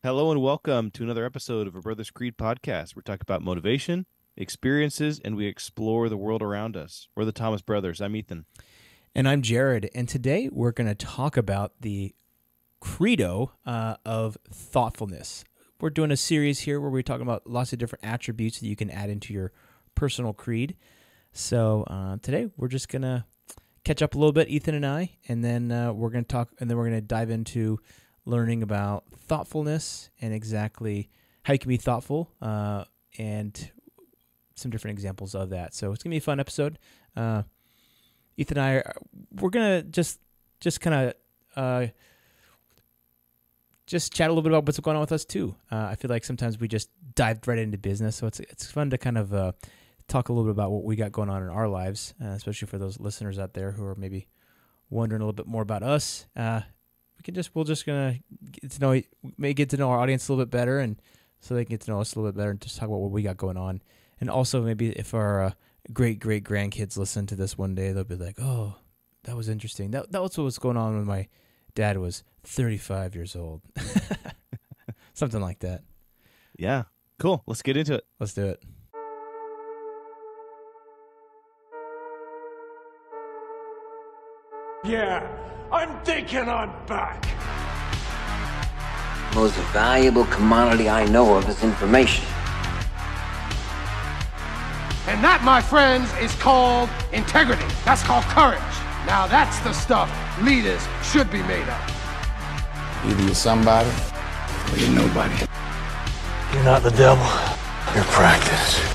Hello and welcome to another episode of a Brothers Creed podcast. We talk about motivation, experiences, and we explore the world around us. We're the Thomas Brothers. I'm Ethan. And I'm Jared. And today we're going to talk about the CREDO of Thoughtfulness. We're doing a series here where we're talking about lots of different attributes that you can add into your personal creed. So today we're just going to catch up a little bit, Ethan and I, and then we're going to talk, and then we're going to dive into learning about thoughtfulness and exactly how you can be thoughtful and some different examples of that. So it's going to be a fun episode. Ethan and I, we're going to just kind of just chat a little bit about what's going on with us too. I feel like sometimes we just dive right into business, so it's fun to kind of talk a little bit about what we got going on in our lives, especially for those listeners out there who are maybe wondering a little bit more about us. We're just gonna get to know our audience a little bit better, and so they can get to know us a little bit better, and just talk about what we got going on. And also maybe if our great grandkids listen to this one day, they'll be like, "Oh, that was interesting. That was what was going on when my dad was 35 years old." Something like that. Yeah, cool. Let's get into it. Let's do it. Yeah, I'm thinking I'm back. Most valuable commodity I know of is information. And that, my friends, is called integrity. That's called courage. Now that's the stuff leaders should be made of. Either you're somebody or you're nobody. You're not the devil. You're practice.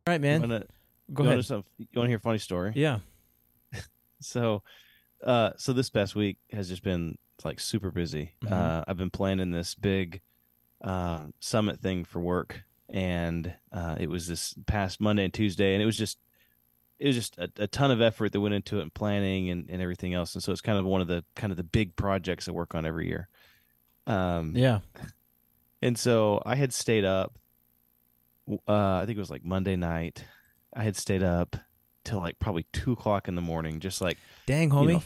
All right, man. Go ahead. You want to hear a funny story? Yeah. So this past week has just been like super busy. Mm-hmm. I've been planning this big summit thing for work, and it was this past Monday and Tuesday, and it was just a ton of effort that went into it and planning and everything else. And so it's kind of one of the big projects I work on every year. Yeah. And so I had stayed up. I think it was like Monday night. I had stayed up till like probably 2:00 in the morning, just like, Dang, homie.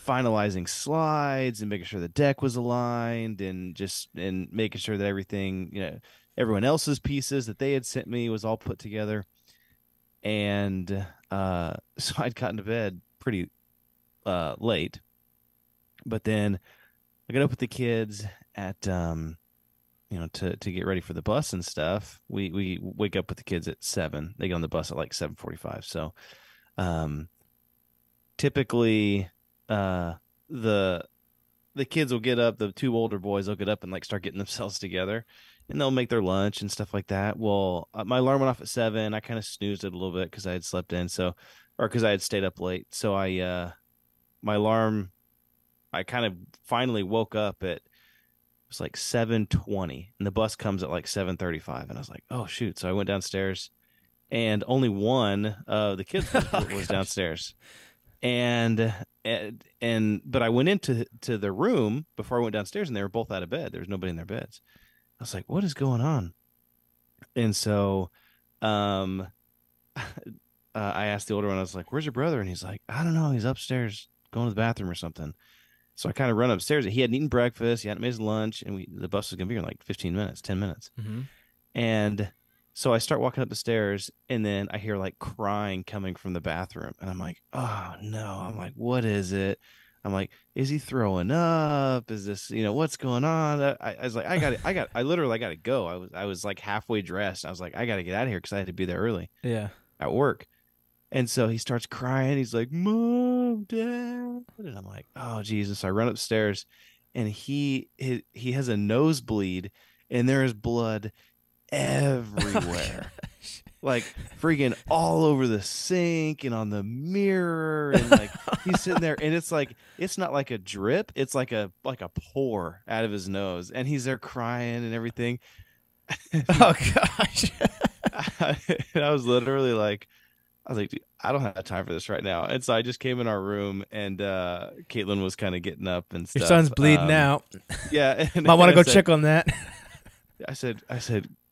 Finalizing slides and making sure the deck was aligned and making sure that everything, everyone else's pieces that they had sent me was all put together. And so I'd gotten to bed pretty late, but then I got up with the kids at to get ready for the bus and stuff. We wake up with the kids at 7. They get on the bus at like 7:45. So typically the kids will get up, the two older boys will get up and like start getting themselves together, and they'll make their lunch and stuff like that. Well, my alarm went off at 7. I kind of snoozed it a little bit because I had slept in, or because I had stayed up late. So my alarm, I kind of finally woke up at, it was like 7:20, and the bus comes at like 7:35, and I was like, oh shoot. So I went downstairs, and only one of the kids was downstairs. But I went into the room before I went downstairs, and they were both out of bed. There was nobody in their beds. I was like, what is going on? And so I asked the older one, I was like, where's your brother? And he's like, I don't know, he's upstairs going to the bathroom or something. So I kind of run upstairs. He hadn't eaten breakfast. He hadn't made his lunch. And the bus was going to be here in like 15 minutes, 10 minutes. Mm-hmm. And so I start walking up the stairs, and then I hear like crying coming from the bathroom. And I'm like, oh no. I'm like, what is it? I'm like, is he throwing up? Is this, what's going on? I was like, I literally got to go. I was like halfway dressed. I was like, I got to get out of here because I had to be there early. Yeah. At work. And so he starts crying. He's like, Mom, Dad. And I'm like, oh, Jesus. So I run upstairs, and he has a nosebleed, and there is blood everywhere. Like freaking all over the sink and on the mirror. And like he's sitting there, and it's like, it's not like a drip. It's like a pour out of his nose. And he's there crying and everything. Oh, gosh. I was literally like, dude, I don't have time for this right now. And so I just came in our room, and Caitlin was kind of getting up and stuff. Your son's bleeding out. Yeah. Might want to go check on that. I said,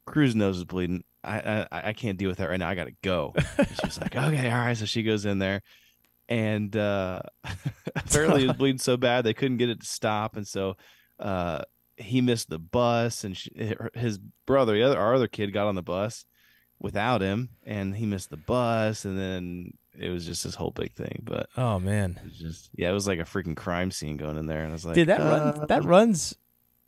Crew's nose is bleeding. I can't deal with that right now. I gotta go. And she was like, okay, all right. So she goes in there, and apparently it was bleeding so bad they couldn't get it to stop, and so uh, he missed the bus, and his brother, our other kid, got on the bus without him, and he missed the bus, and then it was just this whole big thing. But Oh man, it was just, yeah, it was like a freaking crime scene going in there, and I was like, dude, that runs.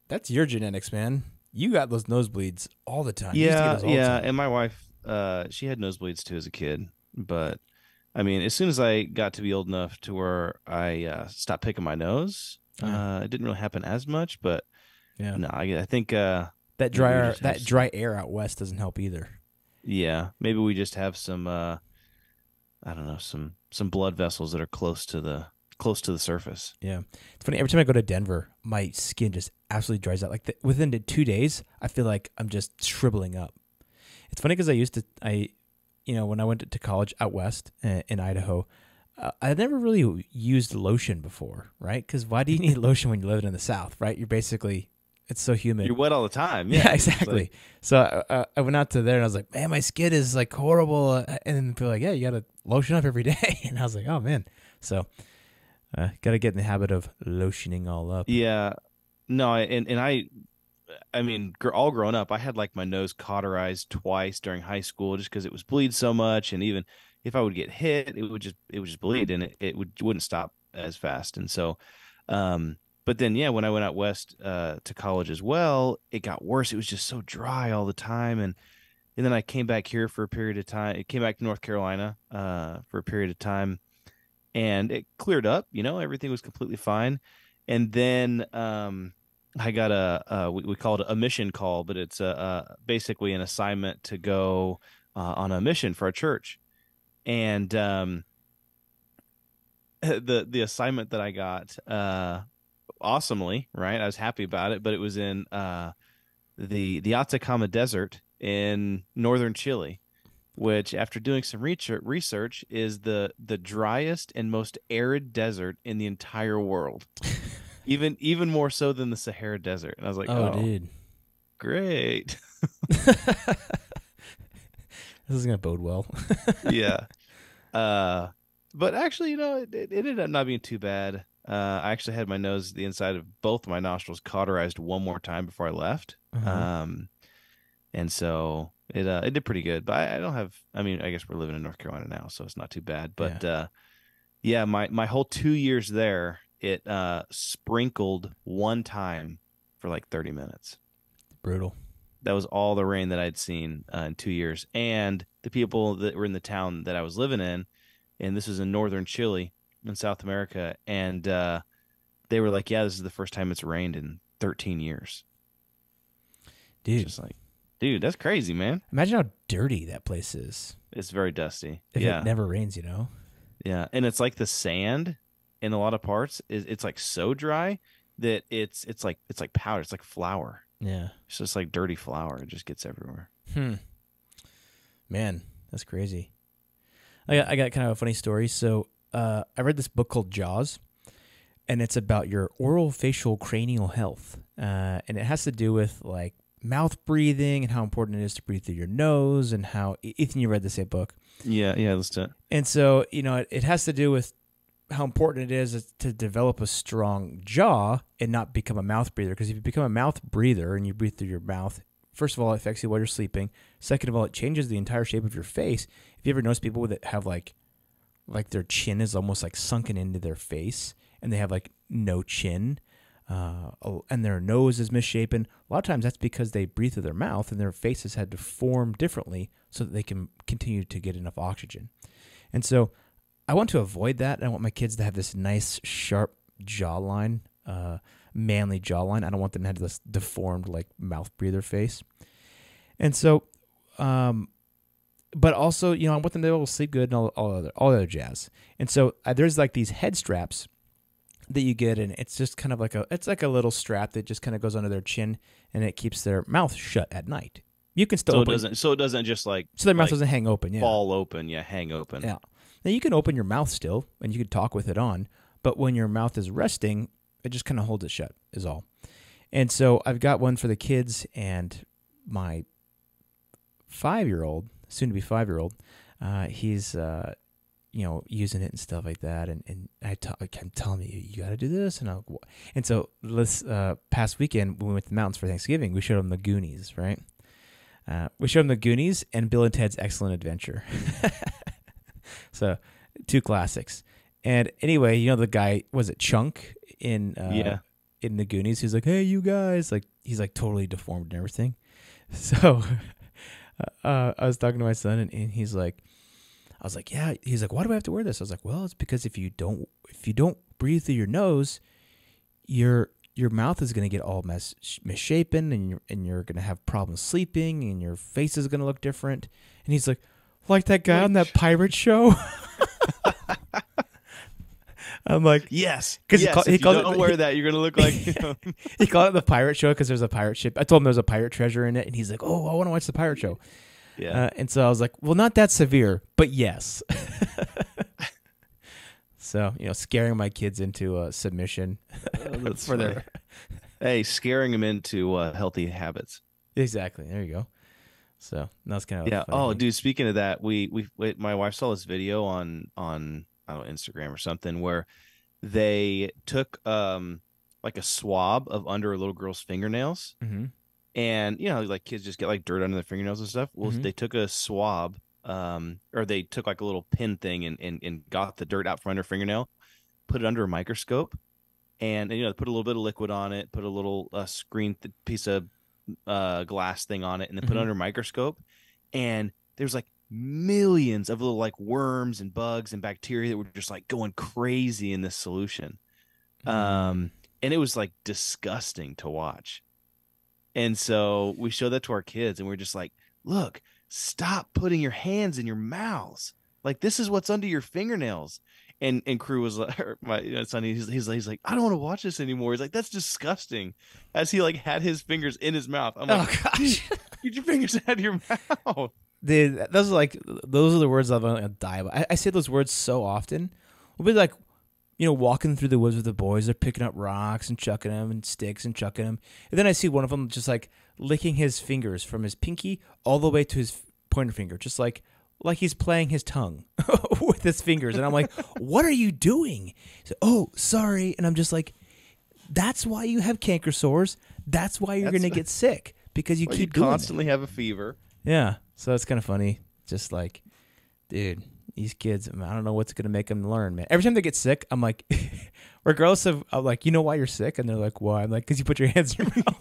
That's your genetics, man. You got those nosebleeds all the time. You used to get yeah, those all the yeah. time. And my wife, she had nosebleeds too as a kid, but I mean, as soon as I got to be old enough to where I stopped picking my nose, Yeah. it didn't really happen as much. But Yeah. no, I think That maybe we just have that dry air out west doesn't help either. yeah, maybe we just have some I don't know, some blood vessels that are close to the surface. Yeah, it's funny. Every time I go to Denver, my skin just absolutely dries out. Like within the 2 days, I feel like I'm just shriveling up. It's funny because when I went to college out west in Idaho, I never really used lotion before, right? Because why do you need lotion when you live in the South, right? It's so humid. You're wet all the time. Yeah, Yeah, exactly. like, So I went out to there and I was like, man, my skin is like horrible. And then people were like, yeah, you got to lotion up every day. And I was like, oh, man. So got to get in the habit of lotioning all up. yeah. No, I mean, all grown up, I had like my nose cauterized twice during high school just because it was bleed so much, and even if I would get hit, it would just bleed, and wouldn't stop as fast. And so, but then yeah, when I went out west to college as well, it got worse. It was just so dry all the time, and then I came back here for a period of time. It came back to North Carolina for a period of time, and it cleared up. Everything was completely fine, and then I got we call it a mission call, but it's basically an assignment to go on a mission for a church. And the assignment that I got awesomely, right? I was happy about it, but it was in the Atacama Desert in northern Chile, which after doing some research is the driest and most arid desert in the entire world. Even more so than the Sahara Desert. And I was like, Oh, oh, dude. great. This is going to bode well. Yeah. But actually, it ended up not being too bad. I actually had my nose, the inside of both my nostrils, cauterized one more time before I left. Uh-huh. And so it did pretty good. But I don't have, I mean, I guess we're living in North Carolina now, so it's not too bad. But yeah, my whole 2 years there, it sprinkled one time for like 30 minutes. Brutal. That was all the rain that I'd seen in 2 years. And the people that were in the town that I was living in, and this was in northern Chile in South America, and they were like, yeah, this is the first time it's rained in 13 years. Dude. Just like, dude, that's crazy, man. Imagine how dirty that place is. It's very dusty. If Yeah. it never rains, Yeah. And it's like the sand in a lot of parts it's like so dry that it's like powder. It's like flour. Yeah. It's just like dirty flour. It just gets everywhere. Man, that's crazy. I got kind of a funny story. So I read this book called Jaws, and it's about your oral facial cranial health. And it has to do with like mouth breathing and how important it is to breathe through your nose, and how, Ethan, you read the same book. Yeah, let's do it. And so, it has to do with how important it is to develop a strong jaw and not become a mouth breather. Because if you become a mouth breather and you breathe through your mouth, first of all, it affects you while you're sleeping. Second of all, it changes the entire shape of your face. If you ever notice people that have like their chin is almost like sunken into their face, and they have like no chin, and their nose is misshapen, a lot of times that's because they breathe through their mouth and their faces had to form differently so that they can continue to get enough oxygen. And so I want to avoid that. I want my kids to have this nice, sharp jawline, manly jawline. I don't want them to have this deformed, like, mouth breather face. And so, but also, I want them to be able to sleep good and all other jazz. And so there's like these head straps that you get, and it's just kind of like a little strap that just kind of goes under their chin, and it keeps their mouth shut at night. You can still So open, it doesn't just like so their mouth like doesn't hang open. Yeah, fall open. Yeah, hang open. yeah. Now you can open your mouth still, and you can talk with it on, but when your mouth is resting, it just kind of holds it shut, is all. And so I've got one for the kids, and my 5-year-old, soon to be 5-year-old, he's using it and stuff like that, and I'm telling you, you got to do this, and so this past weekend when we went to the mountains for Thanksgiving, we showed him the Goonies, right? We showed him the Goonies and Bill and Ted's Excellent Adventure. So 2 classics. And anyway, the guy, was it Chunk in the Goonies? He's like, hey, you guys, like he's like totally deformed and everything. So I was talking to my son, and he's like, I was like, yeah. He's like, why do I have to wear this? I was like, well, it's because if you don't breathe through your nose, your mouth is going to get all misshapen, and you're going to have problems sleeping, and your face is going to look different. And he's like that guy on that pirate show. I'm like, yes, because he calls don't wear that, you're gonna look like. He called it the pirate show because there's a pirate ship. I told him there's a pirate treasure in it, and he's like, oh, I want to watch the pirate show. Yeah, and so I was like, well, not that severe, but yes. So scaring my kids into submission for their. Hey, scaring them into healthy habits. Exactly. There you go. So that's kind of yeah. funny Oh, thing. dude. Speaking of that, my wife saw this video on I don't know, Instagram or something where they took like a swab of under a little girl's fingernails, Mm-hmm. and like kids just get like dirt under their fingernails and stuff. Well, Mhm. they took a swab, or they took like a little pin thing and got the dirt out from under her fingernail, put it under a microscope, and put a little bit of liquid on it, put a little screen piece of glass thing on it, and then put it Mhm. under a microscope, and there's like millions of little like worms and bugs and bacteria that were just like going crazy in this solution. And it was like disgusting to watch. And so we showed that to our kids, and we're just like, look, stop putting your hands in your mouths. Like, this is what's under your fingernails. And Crew was like, my son, he's like, I don't want to watch this anymore. He's like, that's disgusting. As he like had his fingers in his mouth. I'm like, oh gosh. get your fingers out of your mouth. Dude, those are the words I'm gonna die about. I say those words so often. We'll be like, walking through the woods with the boys. They're picking up rocks and chucking them, and sticks and chucking them. And then I see one of them just like licking his fingers from his pinky all the way to his pointer finger, just like he's playing his tongue with his fingers. And I'm like, what are you doing? He's like, oh, sorry. And I'm just like, that's why you have canker sores. That's why you're gonna get sick, because you keep doing constantly have a fever. Yeah, so it's kind of funny. Just like, dude, these kids, I don't know what's going to make them learn, man. Every time they get sick, I'm like, regardless of, I'm like, you know why you're sick? And they're like, why? I'm like, because you put your hands in your mouth.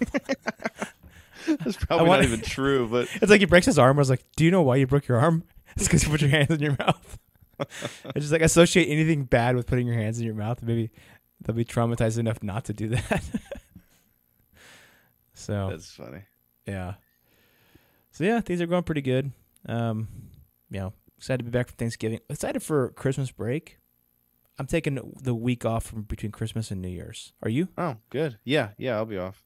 That's probably not even true, but it's like he breaks his arm. I was like, do you know why you broke your arm? It's because you put your hands in your mouth. I just like associate anything bad with putting your hands in your mouth. Maybe they'll be traumatized enough not to do that. So that's funny. Yeah. So yeah, things are going pretty good. Excited to be back for Thanksgiving. Excited for Christmas break. I'm taking the week off from between Christmas and New Year's. Are you? Oh, good. Yeah, I'll be off.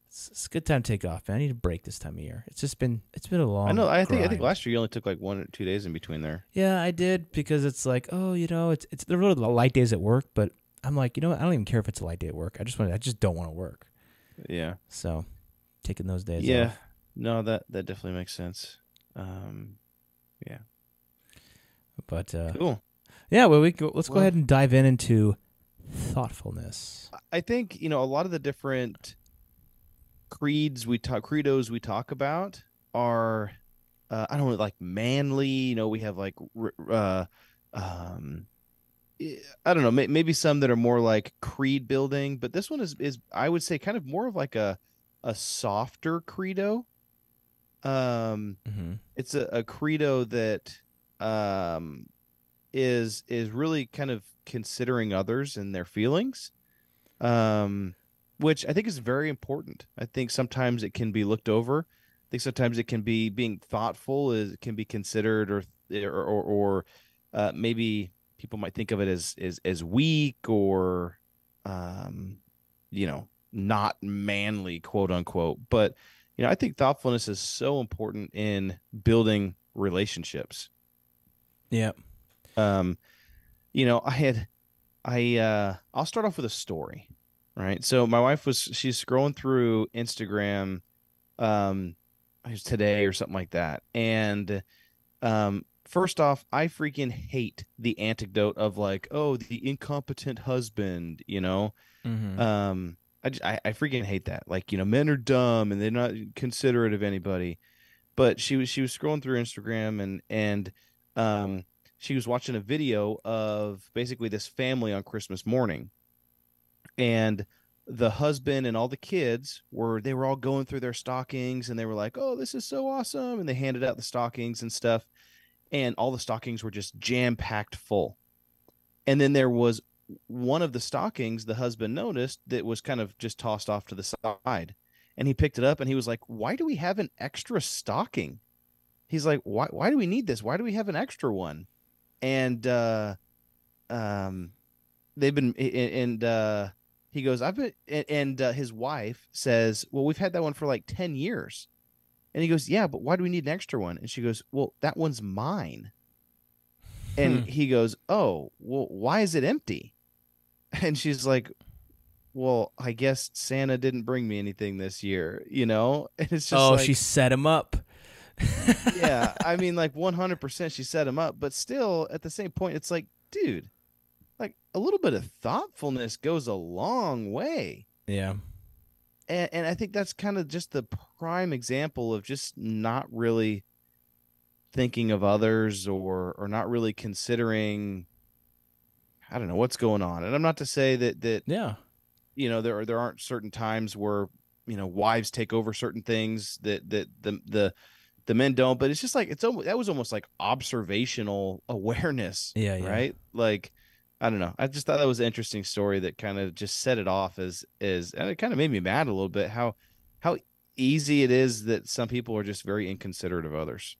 It's a good time to take off, man. I need a break this time of year. It's been a long. I know. I think grind. last year you only took like 1 or 2 days in between there. Yeah, I did, because it's like, it's they're really light days at work, but I'm like, I don't even care if it's a light day at work. I just don't want to work. Yeah. So taking those days Yeah. off. No, that definitely makes sense. Yeah. But Cool. yeah, well, let's go ahead and dive into thoughtfulness. I think, a lot of the different credos we talk about are I don't know, like manly, we have like I don't know, maybe some that are more like creed building, but this one is I would say kind of more of like a softer credo. It's a credo that is really kind of considering others and their feelings, which I think is very important. I think sometimes it can be looked over. I think sometimes it can be being thoughtful can be considered, or maybe people might think of it as weak, or not manly, quote unquote. But I think thoughtfulness is so important in building relationships. Yeah. I'll start off with a story, right? So my wife she's scrolling through Instagram. it was today or something like that. And first off, I freaking hate the anecdote of like, oh, the incompetent husband, you know. Mm-hmm. I freaking hate that. Like, you know, men are dumb and they're not considerate of anybody. But she was scrolling through Instagram, and she was watching a video of basically this family on Christmas morning, and the husband and all the kids were all going through their stockings, and they were like, "Oh, this is so awesome!" And they handed out the stockings and stuff, and all the stockings were just jam packed full. And then there was one of the stockings the husband noticed that was kind of just tossed off to the side. And he picked it up and he was like, "Why do we have an extra stocking?" He's like, "Why do we need this? Why do we have an extra one?" And um they've been and he goes, "I've been," and his wife says, "Well, we've had that one for like 10 years." And he goes, "Yeah, but why do we need an extra one?" And she goes, "Well, that one's mine." And he goes, "Oh, well, why is it empty?" And she's like, "Well, I guess Santa didn't bring me anything this year, you know?" And it's just Oh, like, she set him up. yeah, I mean, like 100% she set him up, but still at the same point, it's like, dude, like a little bit of thoughtfulness goes a long way. Yeah. And I think that's kind of just the prime example of just not really thinking of others, or not really considering, I don't know, what's going on. And I'm not to say that Yeah. you know, there aren't certain times where, you know, wives take over certain things that the men don't, but it's just like, that was almost like observational awareness. Yeah, yeah. Right. Like, I don't know. I just thought that was an interesting story that kind of just set it off as and it kind of made me mad a little bit how easy it is that some people are just very inconsiderate of others.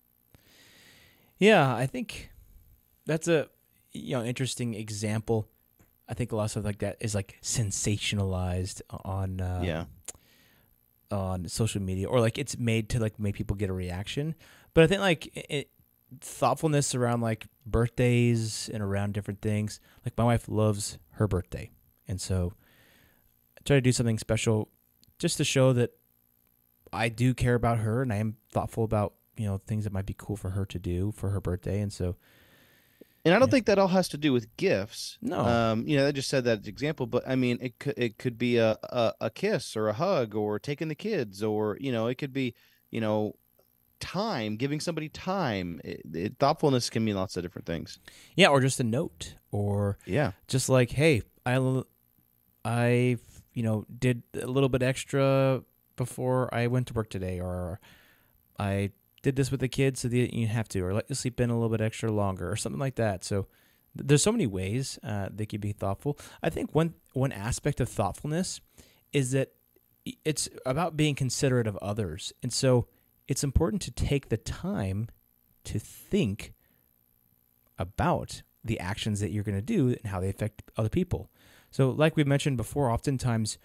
Yeah, I think that's a interesting example. I think a lot of stuff like that is like sensationalized on on social media, or like it's made to like make people get a reaction. But I think like thoughtfulness around like birthdays and around different things. Like my wife loves her birthday, and so I try to do something special just to show that I do care about her and I am thoughtful about things that might be cool for her to do for her birthday. And so, and I don't think that all has to do with gifts. No. You know, I just said that example, but I mean, it could be a kiss or a hug or taking the kids, or, you know, it could be, you know, time, giving somebody time. Thoughtfulness can mean lots of different things. Yeah, or just a note, or Yeah, just like, hey, I did a little bit extra before I went to work today, or I did this with the kids so that you have to, or let you sleep in a little bit extra longer, or something like that. So there's so many ways they could be thoughtful. I think one aspect of thoughtfulness is that it's about being considerate of others. And so it's important to take the time to think about the actions that you're going to do and how they affect other people. So like we mentioned before, oftentimes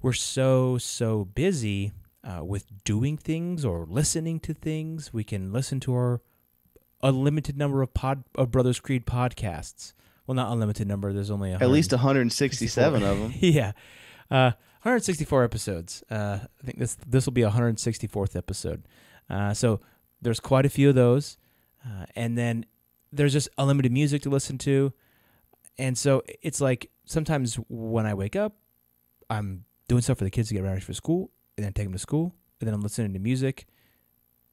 we're so busy with doing things or listening to things. We can listen to our unlimited number of Brothers Creed podcasts. Well, not unlimited number. There's only at least 167 of them. Yeah, 164 episodes. I think this will be 164th episode. So there's quite a few of those, and then there's just unlimited music to listen to. And so it's like sometimes when I wake up, I'm doing stuff for the kids to get ready for school, and then take them to school, and then I'm listening to music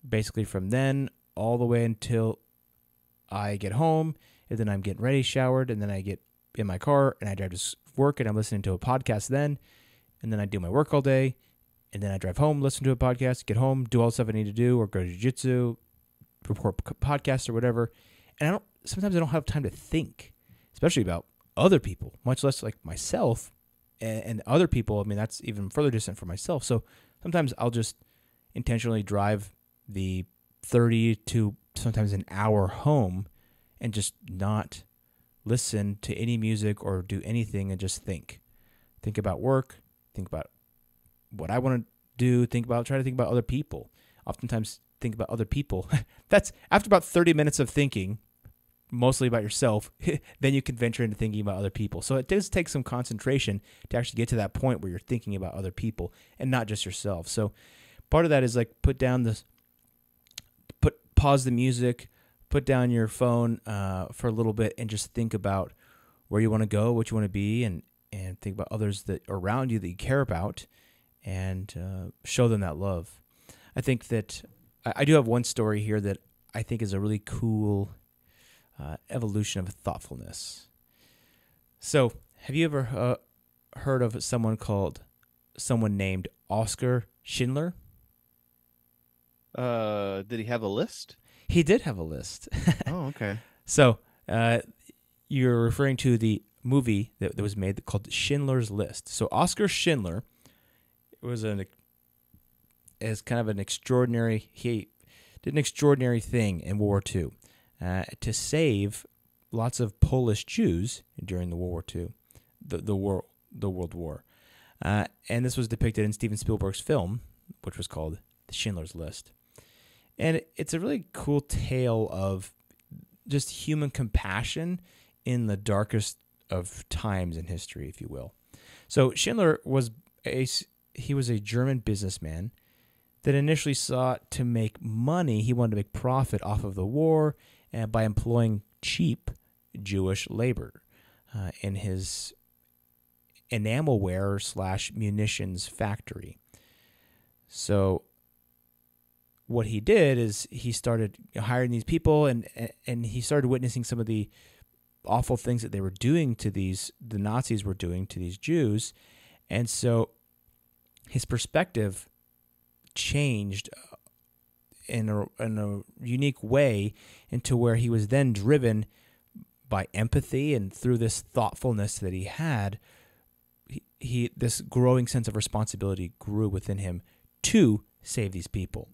basically from then all the way until I get home, and then I'm getting ready, showered, and then I get in my car, and I drive to work, and I'm listening to a podcast then, and then I do my work all day, and then I drive home, listen to a podcast, get home, do all the stuff I need to do, or go to jiu-jitsu, record podcasts or whatever, and sometimes I don't have time to think, especially about other people, much less like myself. And other people, I mean, that's even further distant from myself. So sometimes I'll just intentionally drive the 30 to sometimes an hour home and just not listen to any music or do anything and just think. Think about work, think about what I want to do, try to think about other people. Oftentimes think about other people. That's after about 30 minutes of thinking, mostly about yourself, then you can venture into thinking about other people. So it does take some concentration to actually get to that point where you're thinking about other people and not just yourself. So part of that is like put down pause the music, put down your phone for a little bit, and just think about where you want to go, what you want to be, and think about others that are around you that you care about, and show them that love. I think that I do have one story here that I think is a really cool evolution of thoughtfulness. So, have you ever heard of someone named Oskar Schindler? Did he have a list? He did have a list. Oh, okay. So, you're referring to the movie that was made called Schindler's List. So, Oskar Schindler was as kind of an extraordinary. He did an extraordinary thing in World War II to save lots of Polish Jews during the World War II, the World War, and this was depicted in Steven Spielberg's film, which was called The Schindler's List, and it's a really cool tale of just human compassion in the darkest of times in history, if you will. So Schindler was a German businessman that initially sought to make money. He wanted to make profit off of the war by employing cheap Jewish labor in his enamelware / munitions factory. So what he did is he started hiring these people, and he started witnessing some of the awful things that they were doing to the Nazis were doing to these Jews. And so his perspective changed in a unique way into where he was then driven by empathy, and through this thoughtfulness that he had, he this growing sense of responsibility grew within him to save these people.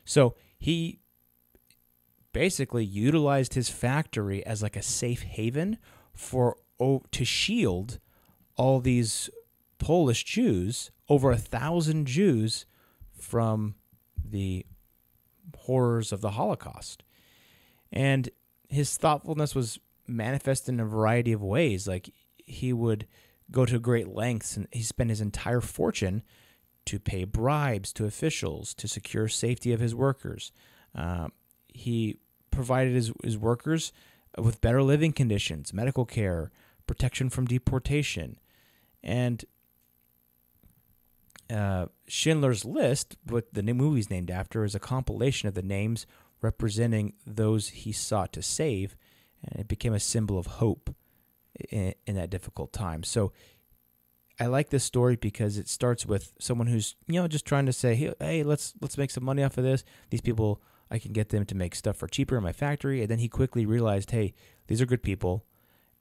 So he basically utilized his factory as like a safe haven to shield all these Polish Jews, over 1,000 Jews, from the horrors of the Holocaust. And his thoughtfulness was manifest in a variety of ways. Like, he would go to great lengths, and he spent his entire fortune to pay bribes to officials to secure safety of his workers. He provided his workers with better living conditions, medical care, protection from deportation. And Schindler's List, what the movie's named after, is a compilation of the names representing those he sought to save, and it became a symbol of hope in that difficult time. So I like this story because it starts with someone who's just trying to say, hey, let's make some money off of this. These people, I can get them to make stuff for cheaper in my factory. And then he quickly realized, hey, these are good people,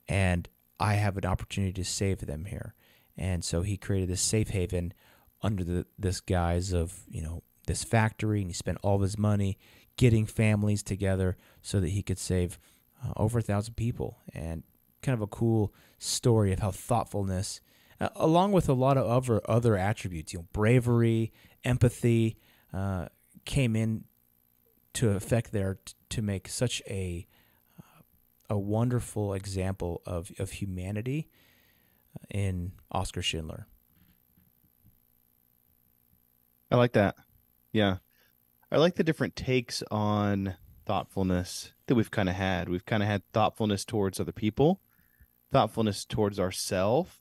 and I have an opportunity to save them here. And so he created this safe haven under this guise of this factory, and he spent all of his money getting families together so that he could save over 1,000 people. And kind of a cool story of how thoughtfulness, along with a lot of other attributes, bravery, empathy, came in to effect there to make such a wonderful example of humanity in Oskar Schindler. I like that. Yeah. I like the different takes on thoughtfulness that we've kind of had. We've kind of had thoughtfulness towards other people, thoughtfulness towards ourselves,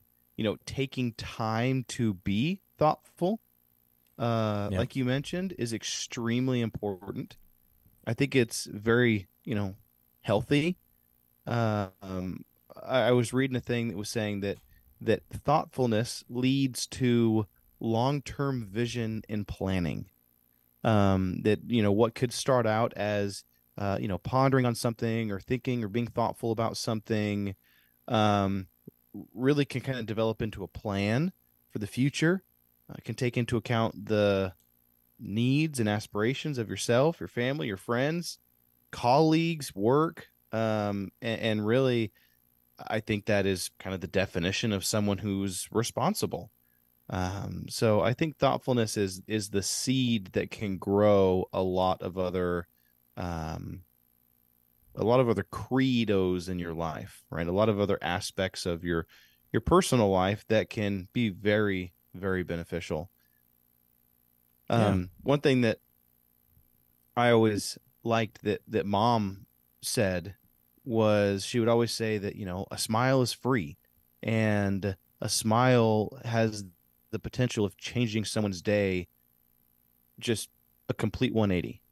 taking time to be thoughtful, like you mentioned, is extremely important. I think it's very, healthy. I was reading a thing that was saying that thoughtfulness leads to long-term vision and planning. That what could start out as pondering on something or thinking or being thoughtful about something really can kind of develop into a plan for the future. Can take into account the needs and aspirations of yourself, your family, your friends, colleagues, work, and really, I think that is kind of the definition of someone who's responsible. So I think thoughtfulness is the seed that can grow a lot of other credos in your life, right? A lot of other aspects of your personal life that can be very, very beneficial. One thing that I always liked that mom said was she would always say that, a smile is free, and a smile has the potential of changing someone's day, just a complete 180.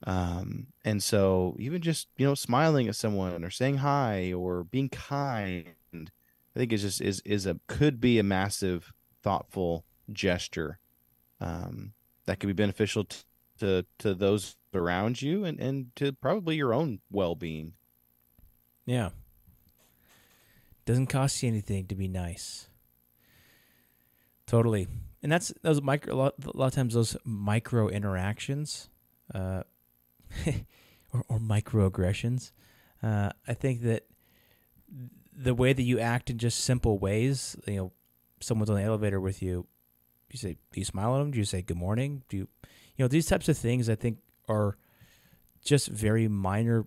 And so even just, smiling at someone or saying hi or being kind, I think is just could be a massive, thoughtful gesture, that could be beneficial to those around you, and to probably your own well-being. Yeah. Doesn't cost you anything to be nice. Totally. And that's those micro, a lot of times those micro interactions, or microaggressions. I think that the way that you act in just simple ways, someone's on the elevator with you, do you smile at them? Do you say good morning? These types of things I think are just very minor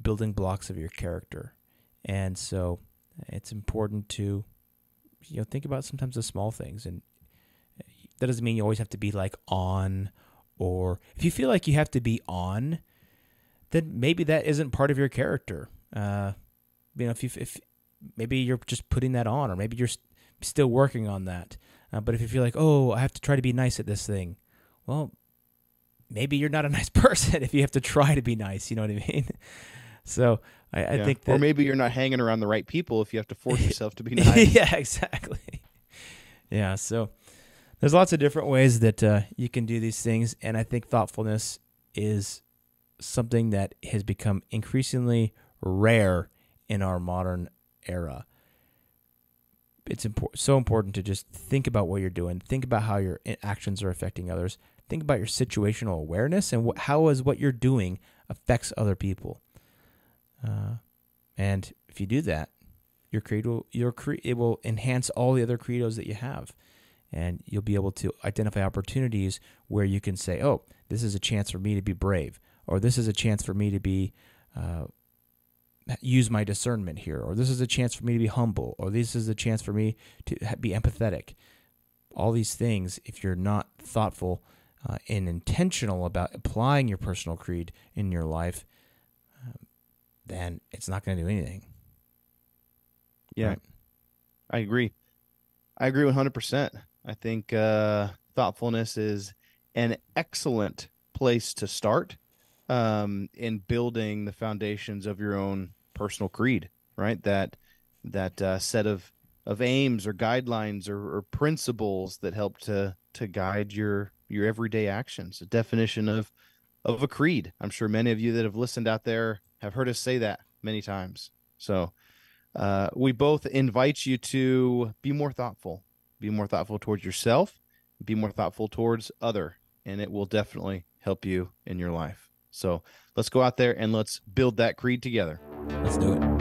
building blocks of your character. And so it's important to, think about sometimes the small things. And that doesn't mean you always have to be like on, or if you feel like you have to be on, then maybe that isn't part of your character. If maybe you're just putting that on, or maybe you're still working on that. But if you feel like, oh, I have to try to be nice at this thing, well, maybe you're not a nice person if you have to try to be nice. You know what I mean? So I think that, or maybe you're not hanging around the right people if you have to force yourself to be nice. Yeah, exactly. Yeah. So there's lots of different ways that you can do these things. And I think thoughtfulness is something that has become increasingly rare in our modern era. It's so important to just think about what you're doing. Think about how your actions are affecting others. Think about your situational awareness and how is what you're doing affects other people. And if you do that, your credo, it will enhance all the other credos that you have. And you'll be able to identify opportunities where you can say, oh, this is a chance for me to be brave, or this is a chance for me to be use my discernment here, or this is a chance for me to be humble, or this is a chance for me to be empathetic. All these things, if you're not thoughtful and intentional about applying your personal creed in your life, then it's not going to do anything. Yeah, right? I agree. I agree 100%. I think thoughtfulness is an excellent place to start in building the foundations of your own personal creed, right? That set of aims or guidelines or principles that help to guide your everyday actions. A definition of a creed. I'm sure many of you that have listened out there have heard us say that many times. So we both invite you to be more thoughtful. Be more thoughtful towards yourself. Be more thoughtful towards other, and it will definitely help you in your life. So let's go out there and let's build that creed together. Let's do it.